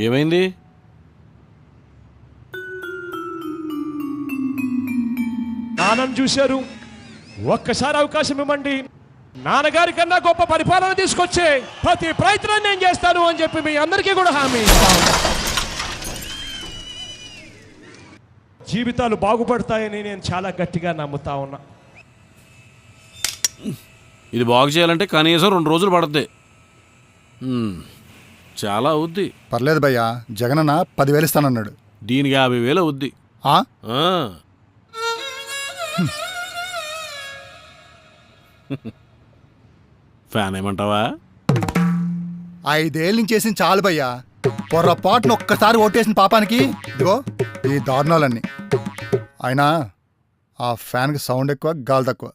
ఏమైంది? నాన్నను చూశారు, ఒక్కసారి అవకాశం ఇవ్వండి, నాన్నగారి కన్నా గొప్ప పరిపాలన తీసుకొచ్చే ప్రతి ప్రయత్నం నేను చేస్తాను అని చెప్పి మీ అందరికీ కూడా హామీ ఇస్తాను. జీవితాలు బాగుపడతాయని నేను చాలా గట్టిగా నమ్ముతా ఉన్నా. ఇది బాగు చేయాలంటే కనీసం 2 రోజులు పడుద్ది. చాలా అవుద్ది. పర్లేదు భయ్యా, జగనన్న 10,000 ఇస్తానన్నాడు. దీనికి 50,000 అవుద్ది. ఆ? ఫ్యాన్ ఏమంటావా? 5 ఏళ్ళ నుంచి చేసింది చాలు భయ్యా. పొర్రపాటును ఒక్కసారి ఓటేసిన పాపానికి ఇదిగో ఈ దారుణాలన్నీ. అయినా ఆ ఫ్యాన్కి సౌండ్ ఎక్కువ, గాలి తక్కువ.